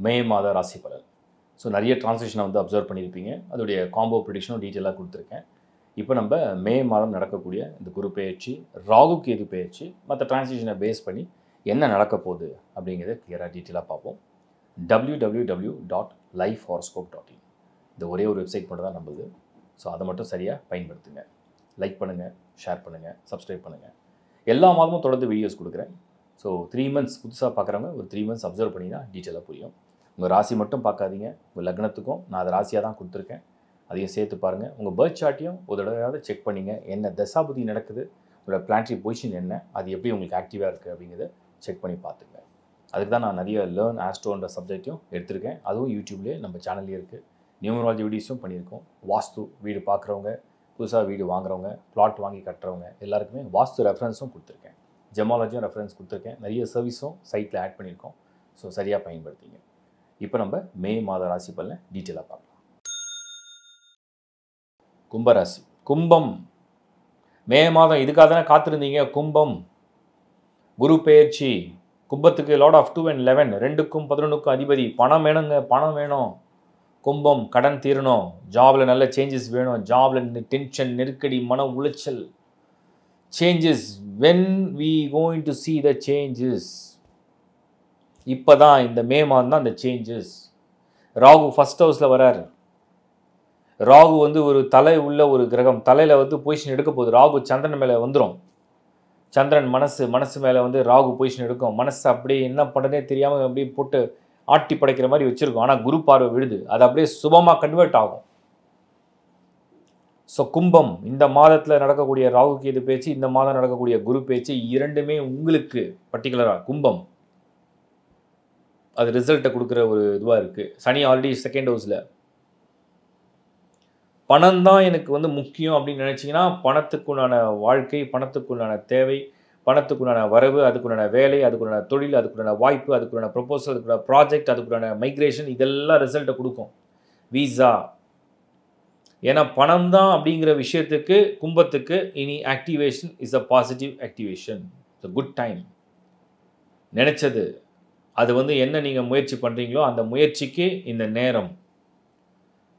மே மாத ராசி பலன். ஸோ நிறைய டிரான்ஸ்லேஷனை வந்து அப்சர்வ் பண்ணியிருப்பீங்க. அதோடைய காம்போ ப்ரிடிக்ஷனும் டீட்டெயிலாக கொடுத்துருக்கேன். இப்போ நம்ம மே மாதம் நடக்கக்கூடிய இந்த குரு பெயர்ச்சி, ராகு கேது பெயர்ச்சி, மற்ற டிரான்ஸ்லேஷனை பேஸ் பண்ணி என்ன நடக்க போகுது அப்படிங்கிறத கிளியராக டீட்டெயிலாக பார்ப்போம். www.lifehoroscope.in இந்த ஒரே ஒரு வெப்சைட் மட்டும் தான் நம்மளுது. ஸோ அதை மட்டும் சரியாக பயன்படுத்துங்க. லைக் பண்ணுங்கள், ஷேர் பண்ணுங்கள், சப்ஸ்கிரைப் பண்ணுங்கள். எல்லா மாதமும் தொடர்ந்து வீடியோஸ் கொடுக்குறேன். ஸோ 3 months புதுசாக பார்க்குறவங்க ஒரு 3 months அப்சர்வ் பண்ணிங்கன்னா டீட்டெயிலாக புரியும். உங்கள் ராசி மட்டும் பார்க்காதீங்க, உங்கள் லக்னத்துக்கும் நான் அதை ராசியாக தான் கொடுத்துருக்கேன், அதையும் சேர்த்து பாருங்கள். உங்கள் பர்த் சார்ட்டையும் ஒரு தடவையாவது செக் பண்ணிங்க. என்ன தசாபுதி நடக்குது, உங்களோட பிளானட்டரி பொசிஷன் என்ன, அது எப்படி உங்களுக்கு ஆக்டிவாக இருக்குது அப்படிங்கிறத செக் பண்ணி பார்த்துங்க. அதுக்கு தான் நான் நிறைய லேர்ன் ஆஸ்ட்ரோன்ற சப்ஜெக்டையும் எடுத்திருக்கேன். அதுவும் யூடியூப்லேயே நம்ம சேனல்லேயே இருக்குது. நியூமராலஜி வீடியோஸும் பண்ணியிருக்கோம். வாஸ்து வீடு பார்க்குறவங்க, புதுசாக வீடு வாங்குறவங்க, பிளாட் வாங்கி கட்டுறவங்க எல்லாருக்குமே வாஸ்து ரெஃபரன்ஸும் கொடுத்துருக்கேன். ஜெமாலஜியும் ரெஃபரன்ஸ் கொடுத்துருக்கேன். நிறைய சர்வீஸும் சைட்டில் ஆட் பண்ணியிருக்கோம். ஸோ சரியாக பயன்படுத்திங்க. இப்போ நம்ம மே மாத ராசி பலனை டீட்டெயிலாக பார்க்கலாம். கும்பராசி. கும்பம் மே மாதம் இதுக்காக தானே காத்திருந்தீங்க. கும்பம் குரு பெயர்ச்சி. கும்பத்துக்கு லார்ட் ஆஃப் 2 and 11 2க்கும் 11க்கும் அதிபதி. பணம் வேணுங்க, பணம் வேணும். கும்பம் கடன் தீரணும், ஜாபில் நல்ல சேஞ்சஸ் வேணும், ஜாபில் டென்ஷன், நெருக்கடி, மன உளைச்சல், changes. when we going to see the changes? இப்போ தான் இந்த மே மாதம் தான் அந்த சேஞ்சஸ். ராகு ஃபர்ஸ்ட் ஹவுஸில் வராரு. ராகு வந்து ஒரு தலை உள்ள ஒரு கிரகம், தலையில் வந்து பொசிஷன் எடுக்க போகுது. ராகு சந்திரன் மேலே வந்துடும். சந்திரன் மனசு மேலே வந்து ராகு பொசிஷன் எடுக்கும். மனசு அப்படியே என்ன பண்ணுறதே தெரியாமல் அப்படியே போட்டு ஆட்டி படைக்கிற மாதிரி வச்சுருக்கோம். ஆனால் குரு பார்வை விழுது, அது அப்படியே சுபமாக கன்வெர்ட் ஆகும். ஸோ கும்பம் இந்த மாதத்தில் நடக்கக்கூடிய ராகு கேது பேச்சு, இந்த மாதம் நடக்கக்கூடிய குரு பேச்சு, இரண்டுமே உங்களுக்கு பர்டிகுலராக கும்பம் அது ரிசல்ட்டை கொடுக்குற ஒரு இதுவாக இருக்குது. சனி ஆல்ரெடி செகண்ட் ஹவுஸில். பணம் தான் எனக்கு வந்து முக்கியம் அப்படின்னு நினச்சிங்கன்னா பணத்துக்குண்டான வாழ்க்கை, பணத்துக்குண்டான தேவை, பணத்துக்குண்டான வரவு, அதுக்குண்டான வேலை, அதுக்குண்டான தொழில், அதுக்குண்டான வாய்ப்பு, அதுக்குண்டான ப்ரொபோசல், அதுக்குண்டான ப்ராஜெக்ட், அதுக்குண்டான மைக்ரேஷன், இதெல்லாம் ரிசல்ட்டை கொடுக்கும். வீசா. ஏன்னா பணம் தான் அப்படிங்கிற விஷயத்துக்கு கும்பத்துக்கு இனி activation is a positive activation. It's a good time. நினச்சது அது வந்து என்ன நீங்கள் முயற்சி பண்ணுறீங்களோ அந்த முயற்சிக்கு இந்த நேரம்,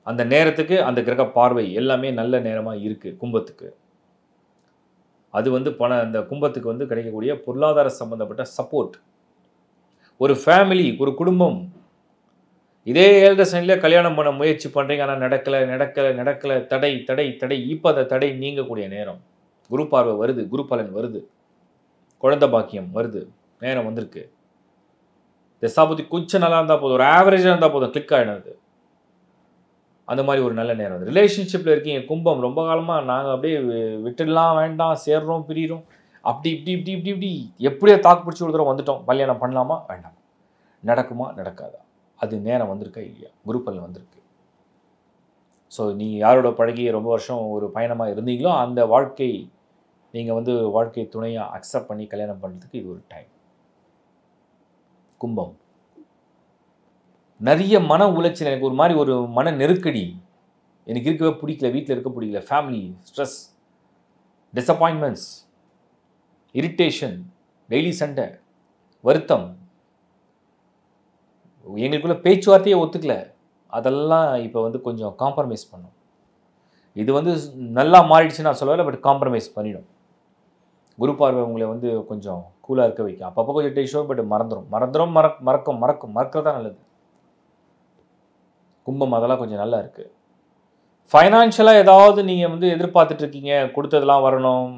அந்த நேரத்துக்கு அந்த கிரக பார்வை எல்லாமே நல்ல நேரமாக இருக்குது கும்பத்துக்கு. அது வந்து அந்த கும்பத்துக்கு வந்து கிடைக்கக்கூடிய பொருளாதார சம்பந்தப்பட்ட சப்போர்ட். ஒரு ஃபேமிலி, ஒரு குடும்பம், இதே 7th சனியில் கல்யாணம் பண்ண முயற்சி பண்ணுறீங்க, ஆனால் நடக்கலை, தடை. இப்போ அந்த தடை நீங்கக்கூடிய நேரம். குரு பார்வை வருது, குரு பலன் வருது, குழந்தை பாக்கியம் வருது, நேரம் வந்திருக்கு. தசாபுத்தி கொஞ்சம் நல்லா இருந்தால் போதும், ஒரு ஆவரேஜாக இருந்தால் போதும், கிளிக் ஆகிடுது. அந்த மாதிரி ஒரு நல்ல நேரம். ரிலேஷன்ஷிப்பில் இருக்கீங்க கும்பம், ரொம்ப காலமாக நாங்கள் அப்படியே விட்டுடலாம், வேண்டாம், சேர்றோம், பிரிகிறோம், இப்படி எப்படியோ தாக்கு பிடிச்சி ஒரு தடவை வந்துட்டோம், கல்யாணம் பண்ணலாமா வேண்டாம், நடக்குமா நடக்காதா, அது நேரம் வந்திருக்கா இல்லையா, குரு பலன் வந்திருக்கு. ஸோ நீங்கள் யாரோட பழகி ரொம்ப வருஷம் ஒரு பயணமாக இருந்தீங்களோ அந்த வாழ்க்கை நீங்கள் வந்து வாழ்க்கை துணையாக அக்செப்ட் பண்ணி கல்யாணம் பண்ணுறதுக்கு இது ஒரு டைம். கும்பம் நிறைய மன உளைச்சல், எனக்கு ஒரு மாதிரி ஒரு மன நெருக்கடி, எனக்கு இருக்கவே பிடிக்கல, வீட்டில் இருக்க பிடிக்கல, family stress, disappointments, irritation, daily சண்டை, வருத்தம், எங்களுக்குள்ள பேச்சுவார்த்தையே ஒத்துக்கல, அதெல்லாம் இப்போ வந்து கொஞ்சம் காம்ப்ரமைஸ் பண்ணும். இது வந்து நல்லா மாறிடுச்சு நான் சொல்லலை, பட் காம்ப்ரமைஸ் பண்ணிடும். குரு பார்வை உங்களை வந்து கொஞ்சம் கூலாக இருக்க வைக்கும். அப்பப்போ கொஞ்சம் டென்ஷன், பட் மறக்கிறது தான் நல்லது. கும்பம் அதெல்லாம் கொஞ்சம் நல்லா இருக்குது. ஃபைனான்ஷியலாக ஏதாவது நீங்கள் வந்து எதிர்பார்த்துட்ருக்கீங்க, கொடுத்ததெல்லாம் வரணும்,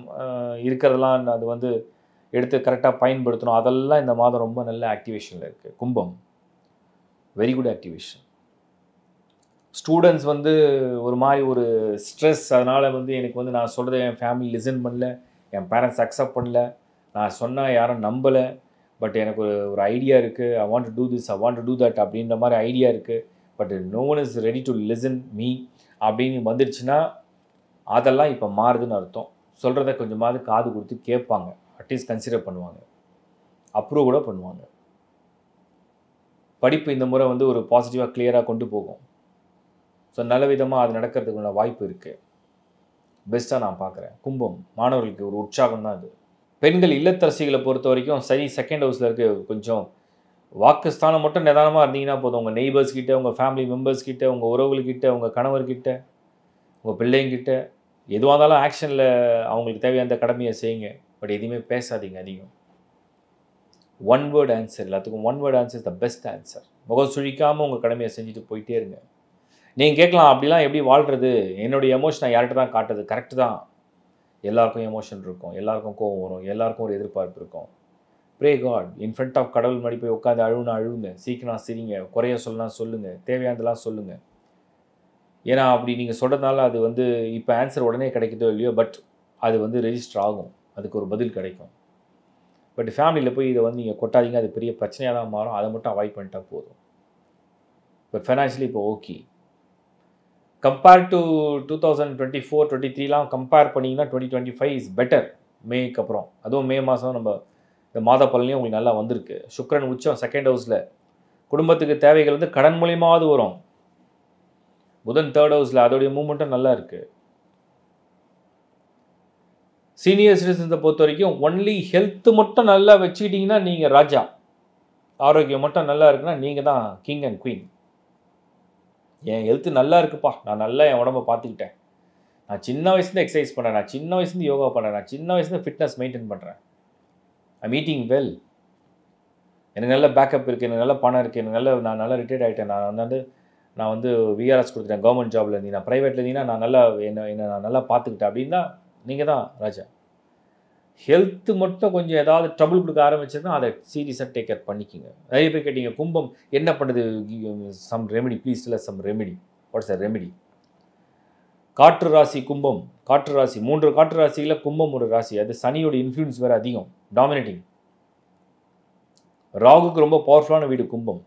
இருக்கிறதெல்லாம் அது வந்து எடுத்து கரெக்டாக பயன்படுத்தணும், அதெல்லாம் இந்த மாதம் ரொம்ப நல்ல ஆக்டிவேஷனில் இருக்குது. கும்பம் வெரி குட் ஆக்டிவேஷன். ஸ்டூடெண்ட்ஸ் வந்து ஒரு மாதிரி ஒரு ஸ்ட்ரெஸ், அதனால் வந்து எனக்கு வந்து நான் சொல்கிறத என் ஃபேமிலி லிசன் பண்ணல, என் பேரண்ட்ஸ் அக்செப்ட் பண்ணல, நான் சொன்னால் யாரும் நம்பலை, பட் எனக்கு ஒரு ஐடியா இருக்குது, I want to do this, I want to do that அப்படின்ற மாதிரி ஐடியா இருக்குது, but no one is ready to listen me அப்படின்னு வந்துடுச்சுன்னா அதெல்லாம் இப்போ மாறுதுன்னு அர்த்தம். சொல்கிறத கொஞ்சமாவது காது கொடுத்து கேட்பாங்க, அட்லீஸ்ட் கன்சிடர் பண்ணுவாங்க, அப்ரூவ் கூட பண்ணுவாங்க. படிப்பு இந்த முறை வந்து ஒரு பாசிட்டிவாக கிளியராக கொண்டு போகும். ஸோ நல்ல விதமாக அது நடக்கிறதுக்குள்ள வாய்ப்பு இருக்குது. பெஸ்ட்டாக நான் பார்க்குறேன். கும்பம் மாணவர்களுக்கு ஒரு உற்சாகம் தான் அது. பெண்கள் இல்லத்தரசிகளை பொறுத்த வரைக்கும் சரி செகண்ட் ஹவுஸில் இருக்க கொஞ்சம் வாக்குஸ்தானம் மட்டும் நிதானமாக இருந்தீங்கன்னா போதும். உங்கள் நெய்பர்ஸ் கிட்ட, உங்கள் ஃபேமிலி மெம்பர்ஸ் கிட்ட, உங்கள் உறவுகள்கிட்ட, உங்கள் கணவர்கிட்ட, உங்கள் பிள்ளைங்கிட்ட எதுவாக இருந்தாலும் ஆக்ஷனில் அவங்களுக்கு தேவையான கடமையை செய்யுங்க. பட் எதுவுமே பேசாதீங்க அதிகம். ஒன் வேர்ட் ஆன்சர், எல்லாத்துக்கும் one word answer is the best answer. முகம் சுழிக்காமல் உங்கள் கடமையை செஞ்சுட்டு போயிட்டே இருங்க. நீங்கள் கேட்கலாம், அப்படிலாம் எப்படி வாழ்கிறது? என்னுடைய எமோஷன் நான் யார்கிட்ட தான் காட்டுறது? கரெக்டு தான். எல்லாருக்கும் எமோஷன் இருக்கும், எல்லாருக்கும் கோவம் வரும், எல்லாருக்கும் ஒரு எதிர்பார்ப்பு இருக்கும். Pray God, in front of கடவுள் முன்னாடி போய் உட்காந்து அழுவுங்க, சீக்கிரம் சிரிங்க, குறைய சொல்லலாம் சொல்லுங்கள், தேவையானதெல்லாம் சொல்லுங்கள். ஏன்னா அப்படி நீங்கள் சொல்கிறதுனால அது வந்து இப்போ ஆன்சர் உடனே கிடைக்குதோ இல்லையோ, பட் அது வந்து ரெஜிஸ்டர் ஆகும், அதுக்கு ஒரு பதில் கிடைக்கும். பட் ஃபேமிலியில் போய் இதை வந்து நீங்கள் கொட்டாதீங்க, அது பெரிய பிரச்சனையாக தான் மாறும். அதை மட்டும் அவாய்ட் பண்ணிட்டா போதும். பட் ஃபைனான்ஷியலி இப்போ ஓகே. கம்பேர் டு 2024-23 கம்பேர் பண்ணிங்கன்னா 2025 இஸ் பெட்டர். மேக்கு அப்புறம், அதுவும் மே மாதம் நம்ம இந்த மாத பலனையும் உங்களுக்கு நல்லா வந்திருக்கு. சுக்கிரன் உச்சம் செகண்ட் ஹவுஸில். குடும்பத்துக்கு தேவைகள் வந்து கடன் மூலியமாவது வரும். புதன் தேர்ட் ஹவுஸில், அதோடைய மூவ்மெண்ட்டும் நல்லா இருக்குது. சீனியர் சிட்டிசன்ஸை பொறுத்த வரைக்கும் ஒன்லி ஹெல்த்து மட்டும் நல்லா வச்சுக்கிட்டிங்கன்னா நீங்கள் ராஜா. ஆரோக்கியம் மட்டும் நல்லா இருக்குன்னா நீங்கள் தான் king and queen. N health நல்லா இருக்குப்பா, நான் நல்லா என் உடம்பை பார்த்துக்கிட்டேன், நான் சின்ன வயசுலேருந்து எக்ஸசைஸ் பண்ணுறேன், நான் சின்ன வயசுலேருந்து யோகா பண்ணுறேன், நான் சின்ன வயசுலேருந்து ஃபிட்னஸ் மெயின்டைன் பண்ணுறேன், ஐம் ஈட்டிங் வெல், எனக்கு நல்ல பேக்கப் இருக்குது, எனக்கு நல்ல பணம் இருக்குது, எனக்கு நான் நல்லா ரிட்டையர்ட் ஆகிட்டேன், நான் வந்து விஆர்எஸ் கொடுத்துட்டேன், கவர்மெண்ட் ஜாபில் இருந்தீங்க, நான் ப்ரைவேட்டில் இருந்தீங்கன்னா நான் நல்லா என்னை நான் நல்லா பார்த்துக்கிட்டேன் அப்படின்னா நீங்கள் தான் ராஜா. ஹெல்த்து மட்டும் கொஞ்சம் ஏதாவது ட்ரபிள் கொடுக்க ஆரம்பிச்சதுன்னா அதை சீரியஸாக டேக் கேர் பண்ணிக்கிங்க. நிறைய பேர் கேட்டீங்க, கும்பம் என்ன பண்ணுறது, சம் ரெமெடி ப்ளீஸ் இல்லை, some remedy. What's a remedy? காற்று ராசி கும்பம், காற்று ராசி 3 காற்று ராசியில் கும்பம் ஒரு ராசி. அது சனியோட இன்ஃப்ளூயன்ஸ் வேறு அதிகம், டாமினேட்டிங். ராகுக்கு ரொம்ப பவர்ஃபுல்லான வீடு கும்பம்.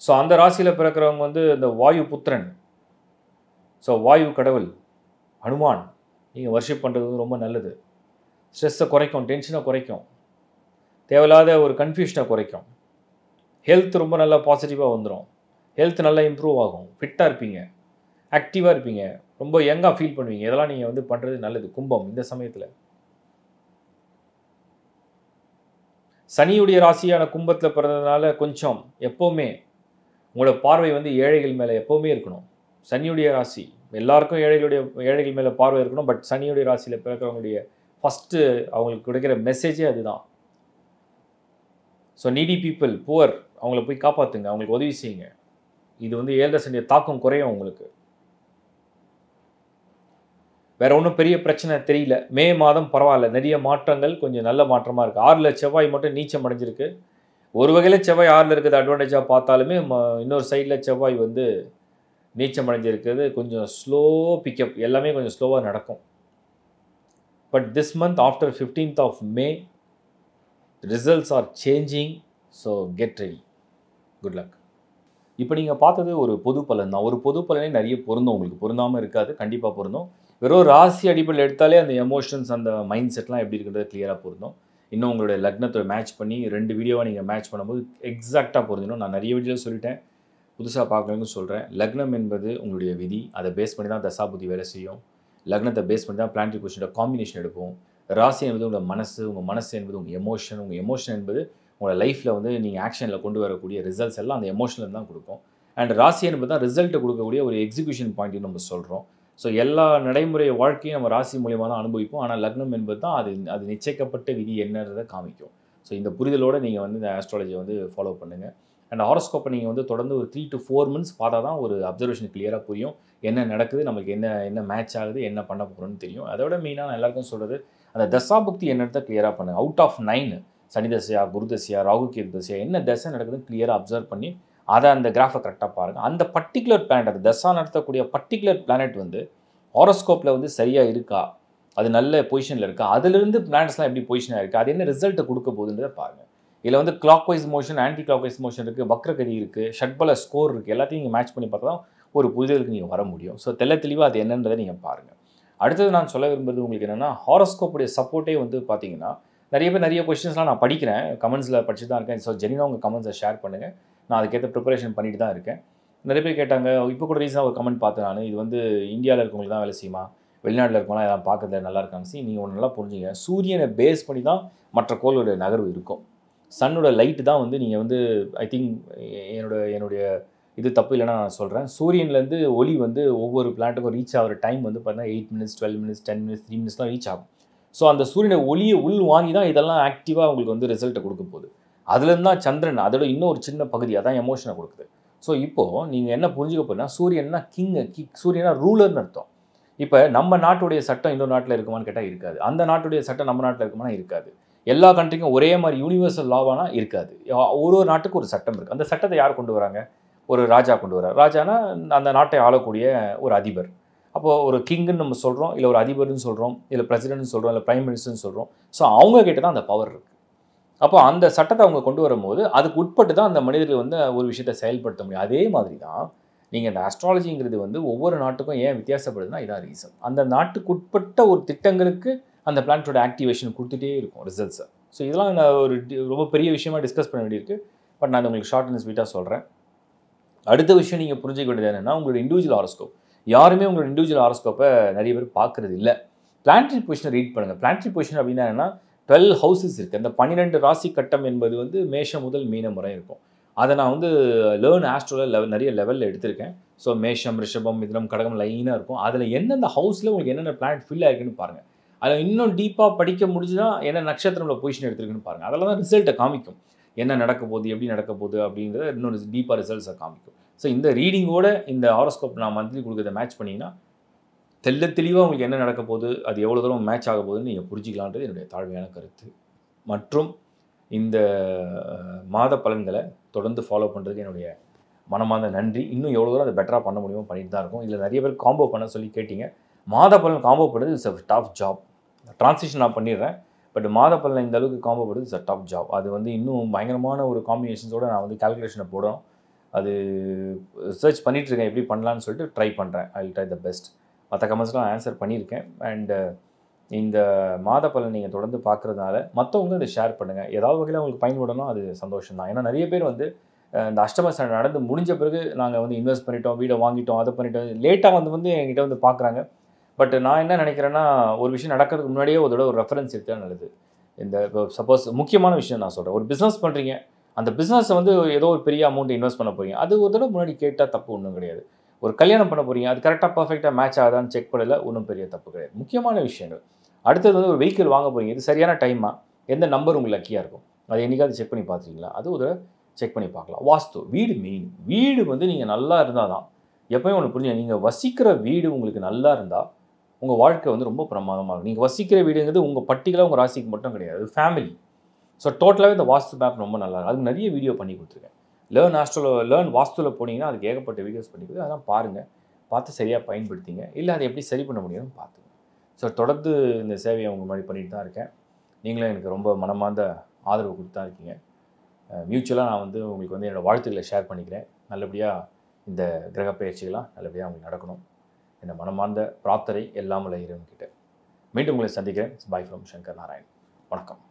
ஸோ அந்த ராசியில் பிறக்கிறவங்க வந்து இந்த வாயு புத்திரன், ஸோ வாயு கடவுள் ஹனுமான் நீங்கள் வர்ஷிப் பண்ணுறது வந்து ரொம்ப நல்லது. ஸ்ட்ரெஸ்ஸை குறைக்கும், டென்ஷனை குறைக்கும், தேவையில்லாத ஒரு கன்ஃபியூஷனை குறைக்கும். ஹெல்த் ரொம்ப நல்லா பாசிட்டிவாக வந்துடும், ஹெல்த் நல்லா இம்ப்ரூவ் ஆகும், ஃபிட்டாக இருப்பீங்க, ஆக்டிவாக இருப்பீங்க, ரொம்ப யங்காக ஃபீல் பண்ணுவீங்க. இதெல்லாம் நீங்கள் வந்து பண்ணுறது நல்லது கும்பம் இந்த சமயத்தில். சனியுடைய ராசியான கும்பத்தில் பிறந்ததுனால கொஞ்சம் எப்போவுமே உங்களோட பார்வை வந்து ஏழைகள் மேலே எப்போவுமே இருக்கணும். சனியுடைய ராசி எல்லாருக்கும் ஏழைகள் மேலே பார்வை இருக்கணும். பட் சனியுடைய ராசியில் பிறக்கிறவங்களுடைய ஃபஸ்ட்டு அவங்களுக்கு கிடைக்கிற மெசேஜே அதுதான். ஸோ நீடி பீப்புள், புவர், அவங்கள போய் காப்பாற்றுங்க, அவங்களுக்கு உதவி செய்யுங்க. இது வந்து 7 சனிய தாக்கம் குறையும் உங்களுக்கு. வேறு ஒன்றும் பெரிய பிரச்சனை தெரியல. மே மாதம் பரவாயில்ல, நிறைய மாற்றங்கள், கொஞ்சம் நல்ல மாற்றமாக இருக்குது. 6ல் செவ்வாய் மட்டும் நீச்சம் அடைஞ்சிருக்கு. ஒரு வகையில் செவ்வாய் 6ல் இருக்கிறது அட்வான்டேஜாக பார்த்தாலுமே இன்னொரு சைடில் செவ்வாய் வந்து நீச்சம் அடைஞ்சிருக்கிறது கொஞ்சம் ஸ்லோ பிக்கப், எல்லாமே கொஞ்சம் ஸ்லோவாக நடக்கும். But this month after 15th of May results R changing. So get ready. Good luck. இப்போ நீங்கள் பார்த்தது ஒரு பொது பலன் தான். ஒரு பொது பலனே நிறைய பொருந்தும், உங்களுக்கு பொருந்தாமல் இருக்காது, கண்டிப்பாக பொருந்தும். வெறும் ராசி அடிப்படையில் எடுத்தாலே அந்த எமோஷன்ஸ், அந்த மைண்ட் செட்லாம் எப்படி இருக்கிறது கிளியராக பொருந்தும். இன்னும் உங்களுடைய லக்னத்தை மேட்ச் பண்ணி 2 வீடியோவாக நீங்கள் மேட்ச் பண்ணும்போது எக்ஸாக்டாக பொருந்திடும். நான் நிறைய வீடியோ சொல்லிட்டேன், புதுசாக பார்க்கணுன்னு சொல்கிறேன். லக்னம் என்பது உங்களுடைய விதி, அதை பேஸ் பண்ணி தான் தசாபுத்தி வேலை செய்யும். லக்னத்தை பேஸ் பண்ணி தான் பிளானட்டரி பொசிஷனோட காம்பினேஷன் எடுப்போம். ராசி என்பது உங்கள் மனசு என்பது உங்கள் எமோஷன் என்பது உங்களோட லைஃப்பில் வந்து நீங்கள் ஆக்ஷனில் கொண்டு வரக்கூடிய ரிசல்ட்ஸ் எல்லாம் அந்த எமோஷனில் தான் கொடுக்கும். அண்ட் ராசி என்பது தான் ரிசல்ட்டை கொடுக்கக்கூடிய ஒரு எக்ஸிக்யூஷன் பாயிண்ட்னு நம்ம சொல்கிறோம். ஸோ எல்லா நடைமுறை வாழ்க்கையும் நம்ம ராசி மூலியமாக தான் அனுபவிப்போம். ஆனால் லக்னம் என்பது தான் அது நிச்சயிக்கப்பட்ட விதி என்னன்றதை காமிக்கும். ஸோ இந்த புரிதலோடு நீங்கள் வந்து இந்த ஆஸ்ட்ராலஜியை வந்து ஃபாலோ பண்ணுங்கள். அண்ட் ஹாரோஸ்கோப்பை நீங்கள் வந்து தொடர்ந்து ஒரு 3 to 4 months பார்த்தா தான் ஒரு அப்சர்வேஷன் கிளியராக புரியும். என்ன நடக்குது, நமக்கு என்ன மேட்ச் ஆகுது, என்ன பண்ண போகிறோன்னு தெரியும். அதோட மெயினாக நான் எல்லாருக்கும் சொல்கிறது, அந்த தசாபுக்தி என்னத்தை கிளியராக பண்ணுங்கள். அவுட் ஆஃப் 9 சனி தசையா, குரு தசையா, ராகு கேது தசையா, என்ன தசை நடக்குதுன்னு கிளியராக அப்சர்வ் பண்ணி அதை அந்த கிராஃபை கரெக்டாக பாருங்கள். அந்த பர்டிகுலர் பிளானட், அந்த தசா நடத்தக்கூடிய பர்டிகுலர் பிளானட் வந்து ஹாரோஸ்கோப்பில் வந்து சரியாக இருக்கா, அது நல்ல பொசிஷனில் இருக்கா, அதிலிருந்து பிளானட்ஸ்லாம் எப்படி பொசிஷனாக இருக்குது, அது என்ன ரிசல்ட்டை கொடுக்க போகுதுன்றதை பாருங்கள். இதில் வந்து clockwise motion, anti clockwise motion இருக்குது, வக்ரகதி இருக்குது, ஷட்பல ஸ்கோர் இருக்குது. எல்லாத்தையும் நீங்கள் மேட்ச் பண்ணி பார்த்தா தான் ஒரு புரிதலுக்கு நீங்கள் வர முடியும். ஸோ தெளிவாக அது என்னன்றதை நீங்கள் பாருங்கள். அடுத்தது நான் சொல்ல விரும்புறது உங்களுக்கு என்னென்னா, ஹாரோஸ்கோப்புடைய சப்போர்ட்டே வந்து பார்த்தீங்கன்னா நிறைய பேர் நிறைய கொஸ்டின்ஸ்லாம் நான் படிக்கிறேன், கமெண்ட்ஸில் படிச்சு தான் இருக்கேன். ஸோ ஜெனினா உங்கள் கமெண்ட்ஸை ஷேர் பண்ணுங்கள். நான் அதுக்கேற்ற ப்ரிப்பரேஷன் பண்ணிட்டு தான் இருக்கேன். நிறைய பேர் கேட்டாங்க, இப்போ கூட ரீசனாக ஒரு கமெண்ட் பார்த்தேன் நான், இது வந்து இந்தியாவில் இருக்கவங்களுக்கு தான் வேலை செய்யுமா, வெளிநாட்டில் இருக்கவங்களாம் எல்லாம் பார்க்கறதுல நல்லா இருக்காங்க. நீங்கள் ஒன்று நல்லா புரிஞ்சுங்க, சூரியனை பேஸ் பண்ணி தான் மற்ற கோளோட நகர்வு இருக்கும். சன்னோட லைட்டு தான் வந்து நீங்கள் வந்து ஐ திங்க் என்னுடைய இது தப்பு இல்லைன்னா நான் சொல்கிறேன். சூரியன்லேருந்து ஒளி வந்து ஒவ்வொரு பிளானட்டுக்கும் ரீச் ஆகிற டைம் வந்து பார்த்தீங்கன்னா 8 மினிட்ஸ் 12 மினிட்ஸ் 10 மினிட்ஸ் 3 மினிட்ஸ் தான் ரீச் ஆகும். ஸோ அந்த சூரியனை ஒளியை உள் வாங்கி தான் இதெல்லாம் ஆக்டிவாக உங்களுக்கு வந்து ரிசல்ட்டை கொடுக்க போகுது. அதுலேருந்து தான் சந்திரன் அதோட இன்னும் ஒரு சின்ன பகுதி அதான் எமோஷனை கொடுக்குது. ஸோ இப்போது நீங்கள் என்ன புரிஞ்சுக்க போகிறீங்கன்னா சூரியன்னா சூரியனா ரூலர்னு அர்த்தம். இப்போ நம்ம நாட்டுடைய சட்டம் இன்னொரு நாட்டில் இருக்குமான்னு கேட்டால் இருக்காது. அந்த நாட்டுடைய சட்டம் நம்ம நாட்டில் இருக்குமானா இருக்காது. எல்லா கண்ட்ரிக்கும் ஒரே மாதிரி யூனிவர்சல் லாவானா இருக்காது. ஒரு ஒரு நாட்டுக்கு ஒரு சட்டம் இருக்குது. அந்த சட்டத்தை யார் கொண்டு வராங்க? ஒரு ராஜா கொண்டு வரார். ராஜானா அந்த நாட்டை ஆளக்கூடிய ஒரு அதிபர். அப்போது ஒரு கிங்குன்னு நம்ம சொல்கிறோம், இல்லை ஒரு அதிபர்னு சொல்கிறோம், இல்லை பிரசிடென்ட்னு சொல்கிறோம், இல்லை பிரைம் மினிஸ்டர்னு சொல்கிறோம். ஸோ அவங்க கிட்ட தான் அந்த பவர் இருக்குது. அப்போ அந்த சட்டத்தை அவங்க கொண்டு வரும்போது அதுக்கு உட்பட்டு தான் அந்த மனிதர்கள் வந்து ஒரு விஷயத்தை செயல்படுத்த முடியும். அதே மாதிரி தான் நீங்கள் இந்த அஸ்ட்ராலஜிங்கிறது வந்து ஒவ்வொரு நாட்டுக்கும் ஏன் வித்தியாசப்படுதுன்னா இதான் ரீசன். அந்த நாட்டுக்கு உட்பட்ட ஒரு திட்டங்களுக்கு அந்த பிளானட்டோட ஆக்டிவேஷன் கொடுத்துட்டே இருக்கும் ரிசல்ட்ஸை. ஸோ இதெல்லாம் நான் ஒரு ரொம்ப பெரிய விஷயமா டிஸ்கஸ் பண்ண வேண்டியிருக்கு. பட் நான் உங்களுக்கு ஷார்ட் அண்ட் ஸ்வீட்டாக சொல்கிறேன். அடுத்த விஷயம் நீங்கள் புரிஞ்சிக்க வேண்டியது என்னென்னா உங்களோட இண்டிவிஜுவல் ஹாரோஸ்கோப். யாருமே உங்களோட இண்டிவிஜுவல் ஹாரோஸ்கோப்பை நிறைய பேர் பார்க்குறது இல்லை. பிளானட்டரி பொசிஷனை ரீட் பண்ணுங்கள். பிளானட்டரி பொசிஷன் அப்படின்னா என்னன்னா 12 ஹவுசஸ் இருக்குது. அந்த 12 ராசி கட்டம் என்பது வந்து மேஷம் முதல் மீனம் வரை இருக்கும். அதை நான் வந்து லேர்ன் ஆஸ்ட்ரோவில் நிறைய லெவலில் எடுத்திருக்கேன். ஸோ மேஷம், ரிஷபம், மிதுனம், கடகம் லைனாக இருக்கும். அதில் எந்தெந்த ஹவுஸில் உங்களுக்கு என்னென்ன பிளானட் ஃபில் ஆகிருக்குன்னு பாருங்கள். அதில் இன்னும் டீப்பாக படிக்க முடிஞ்சுன்னா என்ன நட்சத்திரம்ல பொசிஷன் எடுத்துருக்குன்னு பாருங்கள். அதெல்லாம் தான் ரிசல்ட்டை காமிக்கும். என்ன நடக்க போகுது, எப்படி நடக்க போகுது அப்படின்றத இன்னொரு டீப்பாக ரிசல்ட்ஸை காமிக்கும். ஸோ இந்த ரீடிங்கோட இந்த ஹாரோஸ்கோப் நான் மந்த்லி கொடுக்குறத மேட்ச் பண்ணிங்கன்னா தெளிவாக உங்களுக்கு என்ன நடக்க போகுது, அது எவ்வளோ தூரம் மேட்ச் ஆக போகுதுன்னு நீங்கள் புரிஞ்சிக்கலான்றது என்னுடைய தாழ்மையான கருத்து. மற்றும் இந்த மாத பலன்களை தொடர்ந்து ஃபாலோ பண்ணுறதுக்கு என்னுடைய மனமார்ந்த நன்றி. இன்னும் எவ்வளோ தூரம் அதை பெட்டராக பண்ண முடியுமோ பண்ணிட்டு தான் இருக்கும். இதில் நிறைய பேர் காம்போ பண்ண சொல்லி கேட்டிங்க. மாத பலன் காம்போ பண்ணுறது it's a tough job. Translation நான் பண்ணிடுறேன். பட் மாத பலன் இந்த அளவுக்கு காம்போ பண்ணுறது இட்ஸ் அ டஃப் ஜாப். அது வந்து இன்னும் பயங்கரமான ஒரு காம்பினேஷன்ஸோடு நான் வந்து கால்குலேஷனை போடணும். அது சர்ச் பண்ணிகிட்ருக்கேன் எப்படி பண்ணலான்னு சொல்லிட்டு ட்ரை பண்ணுறேன். I will try the best. மற்ற கமெண்ட்ஸ்லாம் ஆன்சர் பண்ணியிருக்கேன். அண்டு இந்த மாத பலன் நீங்கள் தொடர்ந்து பார்க்குறதுனால மற்றவங்களும் இதை ஷேர் பண்ணுங்கள். ஏதாவது வகையில் உங்களுக்கு பயன்படணும், அது சந்தோஷம் தான். ஏன்னா நிறைய பேர் வந்து இந்த அஷ்டம சனி நடந்து முடிஞ்ச பிறகு நாங்கள் வந்து இன்வெஸ்ட் பண்ணிட்டோம், வீடை வாங்கிட்டோம், அதை பண்ணிட்டோம், லேட்டாக வந்து என்கிட்ட வந்து பார்க்குறாங்க. பட் நான் என்ன நினைக்கிறேன்னா ஒரு விஷயம் நடக்கிறதுக்கு முன்னாடியே ஒரு ரெஃபரன்ஸ் எடுத்தா நல்லது. இந்த இப்போ சப்போஸ் முக்கியமான விஷயம் நான் சொல்கிறேன். ஒரு பிஸ்னஸ் பண்ணுறீங்க, அந்த பிஸ்னஸை வந்து ஏதோ ஒரு பெரிய அமௌண்ட் இன்வெஸ்ட் பண்ண போகிறீங்க, அது ஒரு தடவை முன்னாடி கேட்டால் தப்பு ஒன்றும் கிடையாது. ஒரு கல்யாணம் பண்ண போகிறீங்க, அது கரெக்டாக பர்ஃபெக்டாக மேட்ச் ஆகுதான்னு செக் பண்ணல, ஒன்றும் பெரிய தப்பு கிடையாது. முக்கியமான விஷயங்கள். அடுத்தது வந்து ஒரு வெஹிக்கிள் வாங்க போகிறீங்க, இது சரியான டைமா, எந்த நம்பர் உங்களுக்கு லக்கியாக இருக்கும், அதை என்றைக்காவது செக் பண்ணி பார்த்துருக்கீங்களா? அது ஒரு செக் பண்ணி பார்க்கலாம். வாஸ்து, வீடு மெயின். வீடு வந்து நீங்கள் நல்லா இருந்தால் தான், எப்போயும் ஒன்று புரிஞ்சுங்க, நீங்கள் வசிக்கிற வீடு உங்களுக்கு நல்லா இருந்தால் உங்கள் வாழ்க்கை வந்து ரொம்ப பிரமாதமாக இருக்கும். நீங்கள் வசிக்கிற வீடுங்கிறது உங்கள் பர்டிகுலராக உங்கள் ராசிக்கு மட்டும் கிடையாது, ஃபேமிலி. ஸோ டோட்டலாகவே இந்த வாஸ்து மேப் ரொம்ப நல்லா இருக்கும். அதுக்கு நிறைய வீடியோ பண்ணி கொடுத்துருக்கேன். லேர்ன் வாஸ்துவில் போனீங்கன்னா அதுக்கு ஏகப்பட்ட வீடியோஸ் பண்ணி கொடுத்து அதெல்லாம் பாருங்கள். பார்த்து சரியாக பயன்படுத்திங்க. இல்லை அதை எப்படி சரி பண்ண முடியும்னு பார்த்துங்க. ஸோ தொடர்ந்து இந்த சேவையை உங்கள் மாதிரி பண்ணிட்டு தான் இருக்கேன். நீங்களும் எனக்கு ரொம்ப மனமார்ந்த ஆதரவு கொடுத்து தான் இருக்கீங்க. மியூச்சுவலாக நான் வந்து உங்களுக்கு வந்து என்னோடய வாழ்த்துக்களை ஷேர் பண்ணிக்கிறேன். நல்லபடியாக இந்த கிரக பயிற்சிகளாக நல்லபடியாக உங்களுக்கு நடக்கணும். என்ன மனமார்ந்த பிரார்த்தனை எல்லாம் வல்ல இறைவன்கிட்ட. மீண்டும் உங்களை சந்திக்கிறேன். Bye from Shankar Narayan. வணக்கம்.